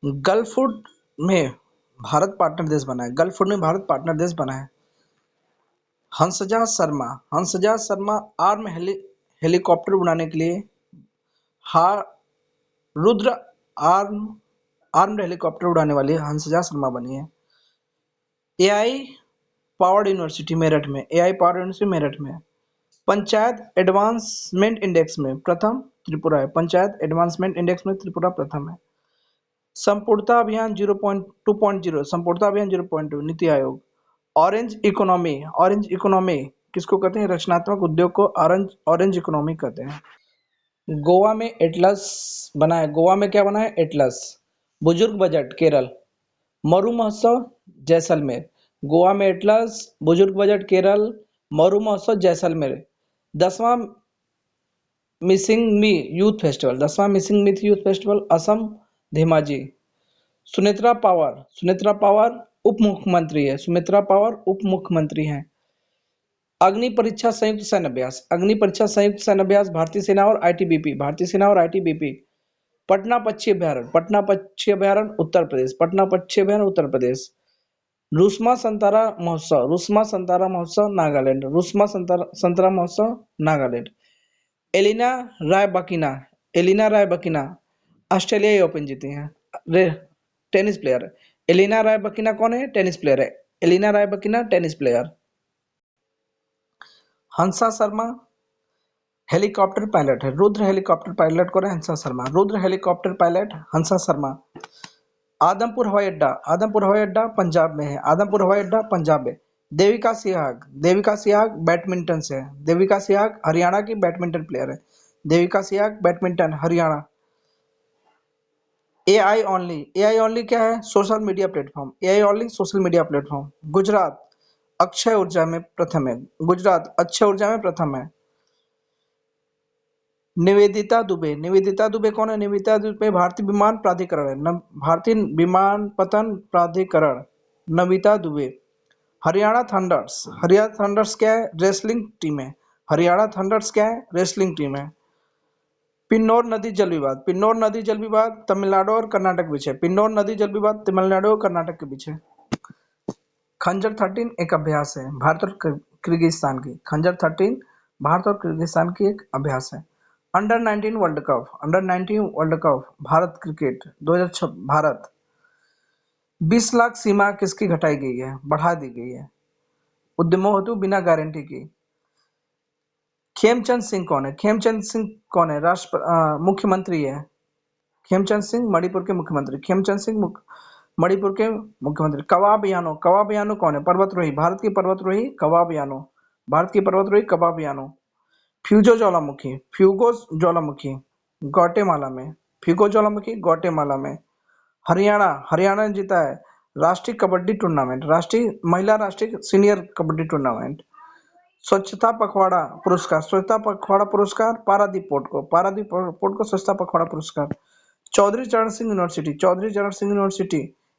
Gulf food में Bharat partner देश बना है। गल्फ फूड में भारत पार्टनर देश बना है। हंसजा शर्मा आर्म हेलीकॉप्टर उड़ाने के लिए हा रुद्र आर्म आर्म्ड हेलीकॉप्टर उड़ाने वाली हंसजा शर्मा बनी है। एआई पावर्ड यूनिवर्सिटी मेरठ में पंचायत एडवांसमेंट इंडेक्स में प्रथम त्रिपुरा है। पंचायत एडवांसमेंट इंडेक्स में त्रिपुरा प्रथम है। संपूर्णता अभियान 0.2.0 संपूर्णता अभियान 0.2 नीति आयोग। ऑरेंज इकोनॉमी किसको कहते हैं? रचनात्मक उद्योग को ऑरेंज इकोनॉमी कहते हैं। गोवा में एटलस बना है। गोवा में क्या बना है? एटलस। बुजुर्ग बजट केरल। मरु महोत्सव जैसलमेर। गोवा में एटलस, बुजुर्ग बजट केरल, मरु महोत्सव जैसलमेर। 10वां मिसिंग मी यूथ फेस्टिवल असम धेमाजी। सुनेत्रा पावर उप मुख्यमंत्री हैं। अग्नि परीक्षा संयुक्त सैन्य अभ्यास भारतीय सेना और आईटीबीपी। पटना पक्षी अभयारण्य उत्तर प्रदेश। रुस्मा संतारा महोत्सव नागालैंड। एलिना रायबकीना ऑस्ट्रेलियाई ओपन जीती हैं। Tennis player. एलिना रायबकीना कौन है? टेनिस प्लेयर है। Elena Rybakina tennis player. Hansa Sharma helicopter pilot है। रुद्र हेलीकॉप्टर पायलट कौन है? हंसा शर्मा। Rudra helicopter pilot Hansa Sharma. आदमपुर हवाई अड्डा पंजाब में है। पंजाब में। देविका सिहाग बैडमिंटन से है। देविका सिहाग हरियाणा की बैडमिंटन प्लेयर है। Devika Sihag badminton Haryana. AI only क्या है? Social media platform. Gujarat Akshay ऊर्जा में प्रथम है। निवेदिता दुबे कौन है? निवेदिता दुबे भारतीय विमानपत्तन प्राधिकरण। नविता दुबे। हरियाणा थंडर्स क्या है? रेसलिंग टीम है। पिन्नौर नदी जल विवाद तमिलनाडु और कर्नाटक के बीच है। खंजर 13 एक अभ्यास है। भारत और किर्गिस्तान की एक अभ्यास है। Under 19 world cup Bharat cricket 2006 Bharat. 20 lakh सीमा किसकी घटाई गई है? बढ़ा दी गई है। उद्यमों हेतु बिना गारंटी की। खेमचंद सिंह कौन है? मुख्यमंत्री है। खेमचंद सिंह मणिपुर के मुख्यमंत्री। कवाब यानो कौन है? पर्वतरोही। भारत की पर्वतरोही कवाब यानो। फ्यूगो ज्वालामुखी ग्वाटेमाला में। हरियाणा ने जीता है राष्ट्रीय महिला राष्ट्रीय सीनियर कबड्डी टूर्नामेंट। स्वच्छता पखवाड़ा पुरस्कार पारादीप पोर्ट को स्वच्छता पखवाड़ा पुरस्कार। Chaudhary Charan Singh University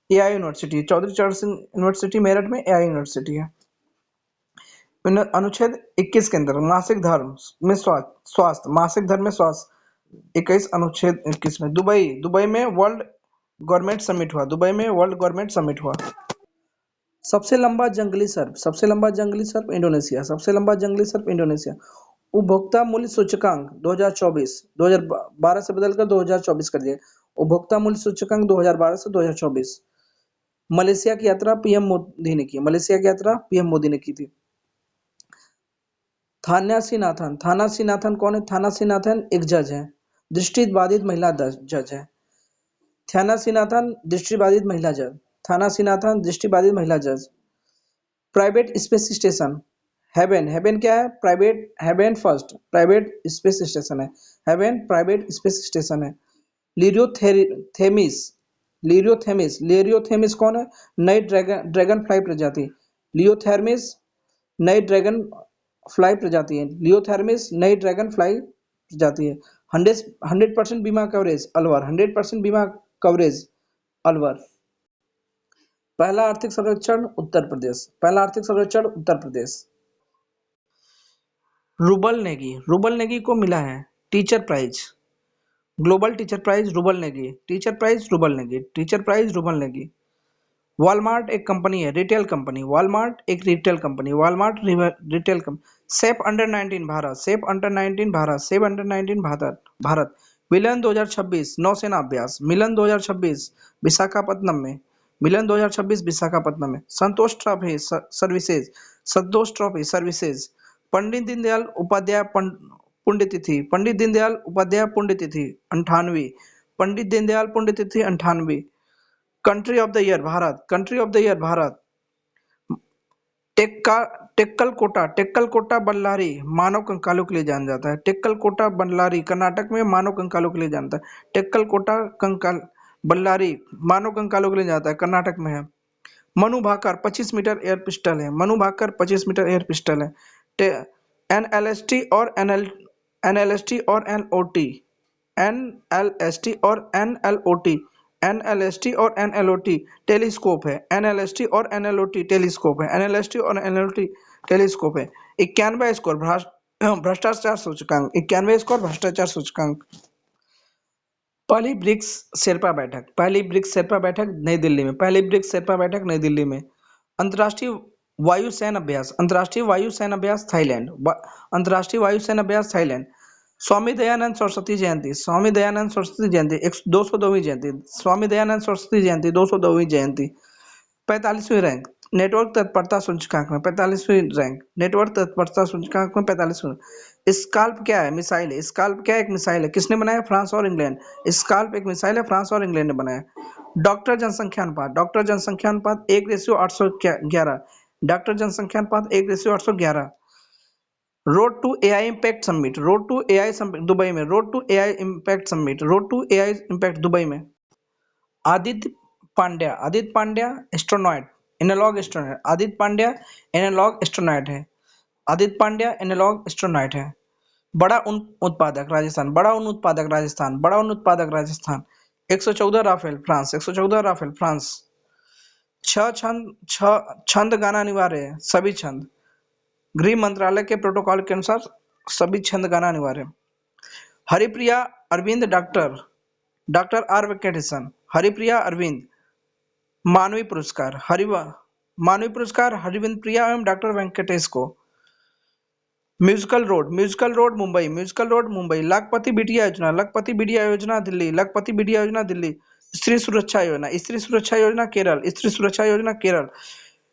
AI University. Chaudhary Charan Singh university Meerut में एआई यूनिवर्सिटी है। अनुच्छेद 21 के अंदर मासिक धर्म में स्वास्थ्य 21 अनुच्छेद 21 में। दुबई में वर्ल्ड गवर्नमेंट समिट हुआ। सबसे लंबा जंगली सर्प इंडोनेशिया। उपभोक्ता मूल्य सूचकांक 2012 से बदलकर 2024 कर दिया। उपभोक्ता मूल्य सूचकांक 2012 से 2024। मलेशिया की यात्रा पीएम मोदी ने की थी। थानासीनाथन कौन है? थानासीनाथन एक जज है। दृष्टिबाधित महिला जज है। थानासीनाथन दृष्टिबाधित महिला जज। प्राइवेट स्पेस स्टेशन हेवन क्या है? प्राइवेट स्पेस स्टेशन है। प्राइवेट स्पेस स्टेशन है। लिरियोथेमिस कौन है? नई ड्रैगन फ्लाई प्रजाति। लियोथेर्मिस नई ड्रैगन फ्लाई प्रजाति है। 100% बीमा कवरेज अलवर। पहला आर्थिक सर्वेक्षण उत्तर प्रदेश। रुबल नेगी को मिला है teacher prize. Global teacher prize Rubal Negi, teacher prize Rubal Negi, teacher prize Rubal Negi. Walmart एक कंपनी है, रिटेल कंपनी, वॉलमार्ट एक retail company, Walmart retail company. Safe under 19 Bharat, safe under 19 Bharat, safe under 19 Bharat Bharat. Milan 2026 नौसेना अभ्यास, मिलन 2026 विशाखापट्टनम में, मिलन 2026 विशाखापट्टनम में। संतोष ट्रॉफी सर्विसेज, संतोष ट्रॉफी सर्विसेज। पंडित दीनदयाल उपाध्याय पुण्यतिथि, पंडित दीनदयाल उपाध्याय पुण्यतिथि 98, पंडित दीनदयाल पुण्यतिथि 98। Country of the year Bharat, country of the year Bharat. Tekka Tekkalakota, Tekkalakota Ballari मानव कंकालों के लिए जाना जाता है। टेक्कल कोटा बल्लारी कर्नाटक में मानव कंकालों के लिए जानता है। टेक्कल कोटा कंकाल बल्लारी मानव कंकालों के लिए जाता है, कर्नाटक में है। Manu Bhaker 25 meter air pistol है, Manu Bhaker 25 meter air pistol है। एनएलएसटी और एनएलएसटी और एनओटी, एनएलएसटी और एनएलओटी, एनएलएसटी और एनएलओटी टेलीस्कोप है, एनएलएसटी और एनएलओटी टेलीस्कोप है, एनएलएसटी और एनएलओटी टेलीस्कोप है। 91 स्कोर भ्रष्टाचार सूचकांक, 91 स्कोर भ्रष्टाचार सूचकांक। पहली ब्रिक्स शेरपा बैठक, पहली ब्रिक्स शेरपा बैठक नई दिल्ली में, पहली ब्रिक्स शेरपा बैठक नई दिल्ली में। अंतर्राष्ट्रीय वायुसेन अभ्यास, अंतर्राष्ट्रीय वायुसेन अभ्यास थाईलैंड, अंतर्राष्ट्रीय वायुसेन अभ्यास थाईलैंड। स्वामी दयानंद सरस्वती जयंती, स्वामी दयानंद सरस्वती जयंती 202वीं जयंती, स्वामी दयानंद सरस्वती जयंती 202वीं जयंती। 45वीं रैंक नेटवर्क तत्परता सूचकांक में, 45वीं रैंक नेटवर्क तत्परता सूचकांक में 45वीं। स्काल्प क्या है? मिसाइल है। स्काल्प क्या है? एक मिसाइल है। किसने बनाया? फ्रांस और इंग्लैंड। स्काल्प एक मिसाइल है, फ्रांस और इंग्लैंड ने बनाया। डॉक्टर जनसंख्या अनुपात, डॉक्टर जनसंख्या अनुपात 1:811, डॉक्टर जनसंख्या अनुपात 1:811। Road to AI impact summit, road to AI Dubai में, road to AI impact summit, road to AI impact Dubai में। Aditya Pandya, Aditya Pandya astronaut, analog astronaut, Aditya Pandya analog astronaut है, आदित्य पांड्या एनालॉग एस्ट्रोनॉट है। बड़ा उन उत्पादक राजस्थान, बड़ा उन उत्पादक राजस्थान, बड़ा उन उत्पादक Rajasthan. 114 Rafale France, 114 Rafale France. छह छंद गाना अनिवार्य है, सभी छंद। गृह मंत्रालय के प्रोटोकॉल के अनुसार सभी छंद गाना अनिवार्य है। Haripriya Arvind doctor, doctor R Venkatesan, Haripriya Arvind मानवीय पुरस्कार, मानवीय पुरस्कार हरिविंद प्रिया एवं डॉक्टर वेंकटेश को। Musical road, musical road Mumbai, musical road Mumbai. लखपति बिटिया योजना, लखपति बिटिया योजना दिल्ली, लखपति बिटिया योजना दिल्ली। स्त्री सुरक्षा योजना, स्त्री सुरक्षा योजना केरल, स्त्री सुरक्षा योजना केरल।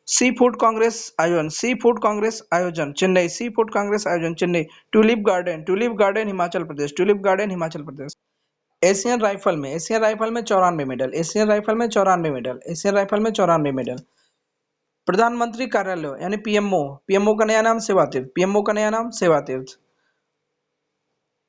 सी फूड कांग्रेस आयोजन, सी फूड कांग्रेस आयोजन चेन्नई, सी फूड कांग्रेस आयोजन Chennai. Tulip garden, tulip garden Himachal Pradesh, tulip garden Himachal Pradesh. Asian rifle में, एशियन राइफल में 94 मेडल, एशियन राइफल में 94 मेडल, एशियन राइफल में 94 मेडल। प्रधानमंत्री कार्यालय यानी पीएमओ, पीएमओ का नया नाम सेवा तीर्थ, पीएमओ का नया नाम सेवा तीर्थ।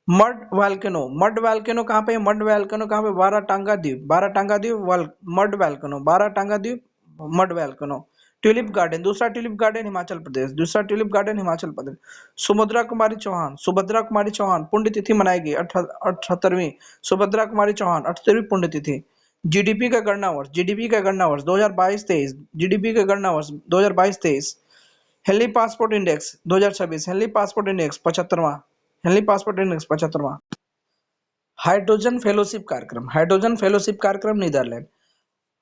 मड वॉल्केनो, मड वॉल्केनो कहाँ पे? मड वॉल्केनो कहाँ पे? बाराटांगा द्वीप, बाराटांगा द्वीप मड वॉल्केनो, बाराटांगा द्वीप मड वॉल्केनो। ट्यूलिप गार्डन, दूसरा ट्यूलिप गार्डन हिमाचल प्रदेश, दूसरा ट्यूलिप गार्डन हिमाचल प्रदेश। सुभद्रा कुमारी चौहान, सुभद्रा कुमारी चौहान पुण्यतिथि मनाएगी 78वीं, सुभद्रा कुमारी चौहान 78वीं पुण्यतिथि। जीडीपी का गणना वर्ष, जीडीपी का गणना वर्ष 2022-23, जीडीपी का गणना वर्ष 2022-23। Henley passport index 2026, Henley passport index 75वां, हेनली पासपोर्ट इंडेक्स 75वां। हाइड्रोजन फेलोशिप कार्यक्रम, हाइड्रोजन फेलोशिप कार्यक्रम नीदरलैंड,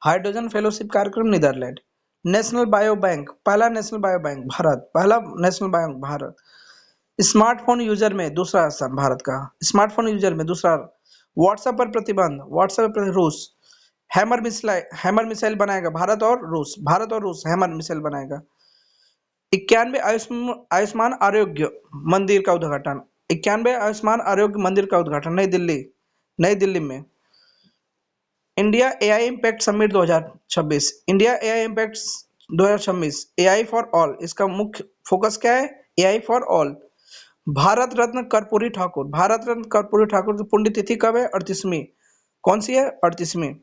हाइड्रोजन फेलोशिप कार्यक्रम नीदरलैंड। नेशनल बायो बैंक, पहला नेशनल बायो बैंक भारत, पहला national bio bank Bharat. Smartphone user में दूसरा स्थान भारत का, स्मार्टफोन यूजर में दूसरा। व्हाट्सएप पर प्रतिबंध, व्हाट्सएप पर रूस हैमर मिसाइल बनाएगा भारत और रूस, भारत और रूस हैमर मिसाइल बनाएगा। 91 आयुष्मान आरोग्य मंदिर का उद्घाटन, 91 आयुष्मान आरोग्य मंदिर का उद्घाटन नई दिल्ली, नई दिल्ली में। India AI impact summit 2026, India AI impact 2026, AI for all, इसका मुख्य फोकस क्या है? AI for all. Bharat Ratna Karpoori Thakur, Bharat Ratna Karpoori Thakur की पुण्यतिथि कब है? 38वीं। कौन सी है? 38वीं।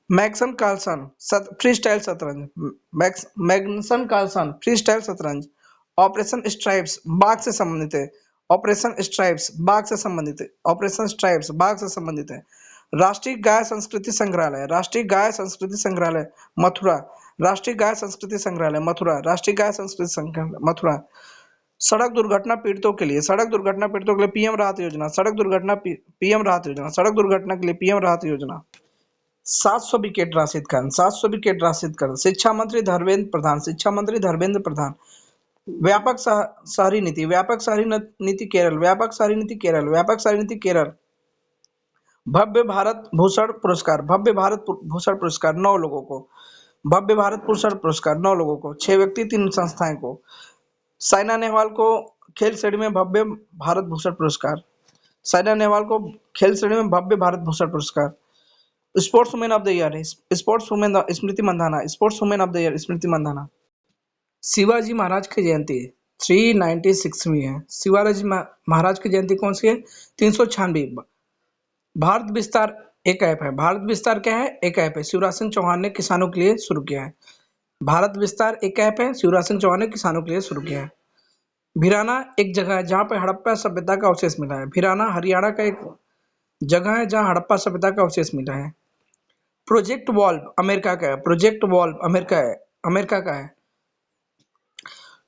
मैग्सन कार्लसन फ्री स्टाइल शतरंज, मैग्सन कार्लसन फ्री स्टाइल शतरंज। ऑपरेशन स्ट्राइप्स बाघ से संबंधित है, ऑपरेशन स्ट्राइप्स बाघ से संबंधित है, ऑपरेशन स्ट्राइप्स बाघ से संबंधित है। राष्ट्रीय गाय संस्कृति संग्रहालय, राष्ट्रीय गाय संस्कृति संग्रहालय मथुरा, राष्ट्रीय गाय संस्कृति संग्रहालय मथुरा, राष्ट्रीय गाय संस्कृति संग्रहालय मथुरा। सड़क दुर्घटना पीड़ितों के लिए, सड़क दुर्घटना पीड़ितों के लिए पीएम राहत योजना, सड़क दुर्घटना पीएम राहत योजना, सड़क दुर्घटना के लिए पीएम राहत योजना। 700 विकेट राशिद खान, 700 विकेट राशिद खान। शिक्षा मंत्री धर्मेंद्र प्रधान, शिक्षा मंत्री धर्मेंद्र प्रधान। व्यापक शहरी नीति, व्यापक शहरी नीति केरल, व्यापक शहरी नीति केरल, व्यापक शहरी नीति केरल। भव्य भारत भूषण पुरस्कार, भव्य भारत भूषण पुरस्कार 9 लोगों को, भव्य भारत भूषण पुरस्कार 9 लोगों को, 6 व्यक्ति 3 संस्थाएं को। साइना नेहवाल को खेल श्रेणी में भव्य भारत भूषण पुरस्कार, साइना नेहवाल को खेल श्रेणी में भव्य भारत भूषण पुरस्कार। Sports women of the year, sports women Smriti Mandhana, sports women of the year Smriti Mandhana. Shivaji Maharaj की जयंती 396वीं है। शिवाजी महाराज की जयंती कौन सी है? 396। भारत विस्तार एक ऐप है, भारत विस्तार क्या है? एक ऐप है, शिवराज सिंह चौहान ने किसानों के लिए शुरू किया है। भारत विस्तार एक ऐप है, शिवराज सिंह चौहान ने किसानों के लिए शुरू किया है। भिराना एक जगह है जहाँ पे हड़प्पा सभ्यता का अवशेष मिला है। भिराना हरियाणा का एक जगह है जहाँ हड़प्पा सभ्यता का अवशेष मिला है। प्रोजेक्ट वॉल्व अमेरिका का है, प्रोजेक्ट वॉल्व अमेरिका का है।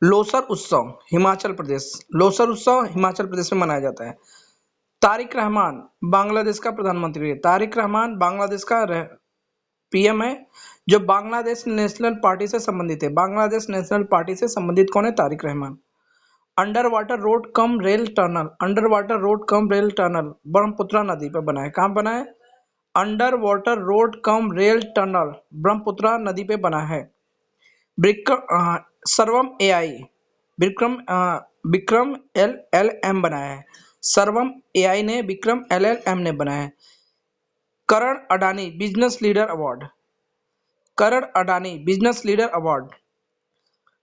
लोसर उत्सव हिमाचल प्रदेश, लोसर उत्सव हिमाचल प्रदेश में मनाया जाता है। तारिक रहमान बांग्लादेश का प्रधानमंत्री है, तारिक रहमान बांग्लादेश का पीएम है, जो बांग्लादेश नेशनल पार्टी से संबंधित है। बांग्लादेश नेशनल पार्टी से संबंधित कौन है? Tarique Rahman. Underwater road cum rail tunnel, underwater road cum rail tunnel Brahmaputra नदी पर बना है। कहाँ बना है? Underwater road cum rail tunnel Brahmaputra नदी पे बना है। सर्वम एआई विक्रम LLM बनाया है। सर्वम एआई ने विक्रम LLM ने बनाया है। करण अडानी बिजनेस लीडर अवार्ड, करण अडानी बिजनेस लीडर अवार्ड।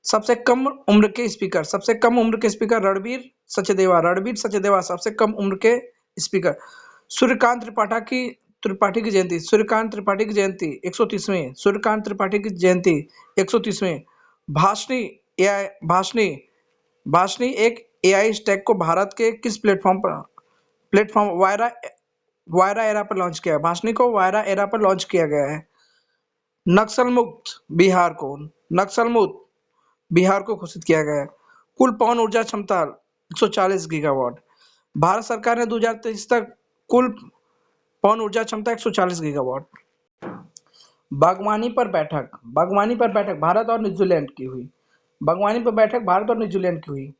सबसे कम उम्र के स्पीकर, सबसे कम उम्र के स्पीकर रणवीर सचदेवा, रणवीर सचदेवा सबसे कम उम्र के स्पीकर। सूर्यकांत त्रिपाठी की जयंती, सूर्यकांत त्रिपाठी की जयंती 130वीं, सूर्यकांत त्रिपाठी की जयंती 130वीं। भाषणी एआई, भाषणी एक एआई स्टैक को भारत के किस प्लेटफॉर्म वायरा एरा पर लॉन्च किया है? भाषणी को वायरा एरा पर लॉन्च किया गया है। नक्सल मुक्त बिहार को, नक्सल मुक्त बिहार को घोषित किया गया है। कुल पवन ऊर्जा क्षमता 140 गीगावाट। भारत सरकार ने 2023 तक कुल पवन ऊर्जा क्षमता 140 गीगावाट। बागवानी पर बैठक, बागवानी पर बैठक भारत और न्यूजीलैंड की हुई, बागवानी पर बैठक भारत और न्यूजीलैंड की हुई।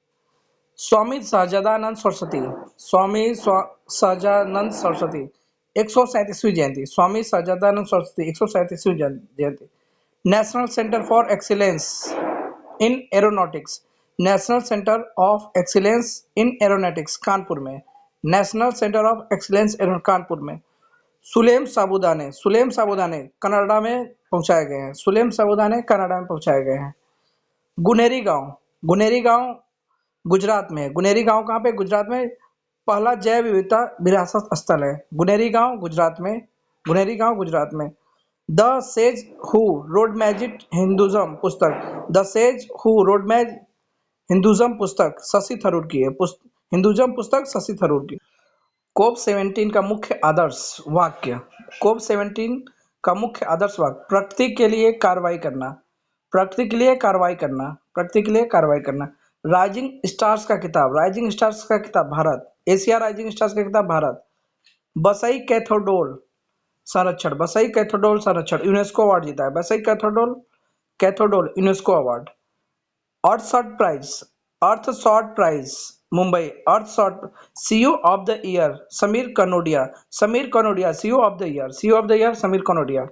स्वामी सहजानंद सरस्वती, स्वामी सहजानंद सरस्वती 137वीं जयंती, स्वामी सहजानंद सरस्वती 137वीं जयंती। National centre for excellence in aeronautics, national centre of excellence in aeronautics Kanpur में, national centre of excellence Kanpur में। सुलेम साबूदाने कनाडा में पहुंचाए गए हैं, सुलेम साबूदाने कनाडा में पहुंचाए गए हैं। गुनेरी गांव गुजरात में है। गुनेरी गांव कहाँ पे? गुजरात में पहला जैव विविधता विरासत स्थल है। गुनेरी गांव गुजरात में, गुनेरी गांव गुजरात में। द सेज हु रोड मैजिक हिंदुज्म पुस्तक, द सेज हु रोड मैज हिंदुज्म पुस्तक शशि थरूर की है, हिंदुज्म पुस्तक शशि थरूर की। कोप 17 का मुख्य आदर्श वाक्य, कोप 17 का मुख्य आदर्श वाक्य प्रकृति के लिए कार्रवाई करना, प्रकृति के लिए कार्रवाई करना, प्रकृति के लिए कार्रवाई करना। राइजिंग स्टार्स का किताब, राइजिंग स्टार्स का किताब भारत, एशिया राइजिंग स्टार्स का किताब भारत। बसई कैथोडोल संरक्षण, बसई कैथोडोल संरक्षण यूनेस्को अवार्ड जीता है, Basai cathedral UNESCO award. Earthshot prize Mumbai, Earthshot CEO of the year Sameer Kanodia, CEO of the year, Sameer Kanodia.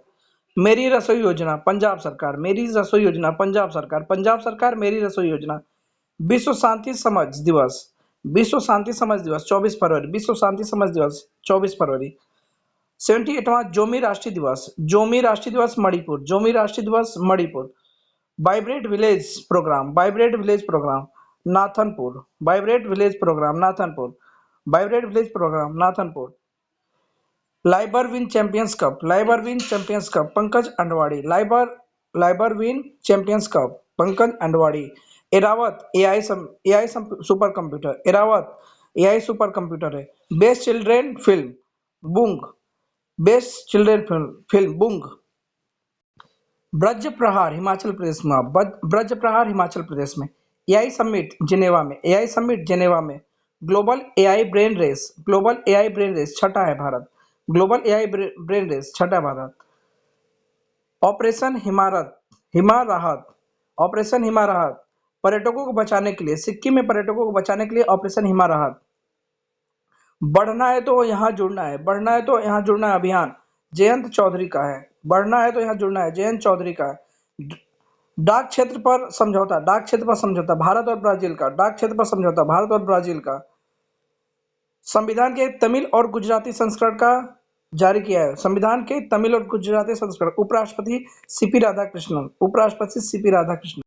मेरी रसोई योजना पंजाब सरकार, मेरी रसोई योजना पंजाब सरकार, पंजाब सरकार मेरी रसोई योजना। विश्व शांति समझ दिवस, विश्व शांति समझ दिवस 24 फरवरी, विश्व शांति समझ दिवस 24 फरवरी। 78वां जोमी राष्ट्रीय दिवस, जोमी राष्ट्रीय दिवस मणिपुर, जोमी राष्ट्रीय दिवस Manipur. Vibrant village programme, vibrant village programme Nathanpur, vibrant village programme Nathanpur, vibrant village programme Nathanpur. लाइबरविन चैंपियंस कप, लाइबरविन चैंपियंस कप पंकज अंडवाड़ी, लाइबरविन चैंपियंस कप पंकज अंडवाड़ी। Airawat AI super computer, Airawat AI super computer है। Best children film Boong, best children film Boong. ब्रज प्रहार हिमाचल प्रदेश में, ब्रज प्रहार हिमाचल प्रदेश में। एआई समिट जिनेवा में, एआई समिट जिनेवा में। Global AI brain race, global AI brain race छठा है Bharat, global AI brain race छठा भारत। ऑपरेशन हिमारत, हिमा राहत, ऑपरेशन हिमा राहत पर्यटकों को बचाने के लिए, सिक्किम में पर्यटकों को बचाने के लिए ऑपरेशन हिमा राहत। बढ़ना है तो यहाँ जुड़ना है, बढ़ना है तो यहाँ जुड़ना है अभियान जयंत चौधरी का है, बढ़ना है तो यहाँ जुड़ना है जयंत चौधरी का है। डाक क्षेत्र पर समझौता, डाक क्षेत्र पर समझौता भारत और ब्राजील का, डाक क्षेत्र पर समझौता भारत और ब्राजील का। संविधान के तमिल और गुजराती संस्करण का जारी किया है, संविधान के तमिल और गुजराती संस्करण। उपराष्ट्रपति सीपी राधाकृष्णन, उपराष्ट्रपति सीपी राधाकृष्णन।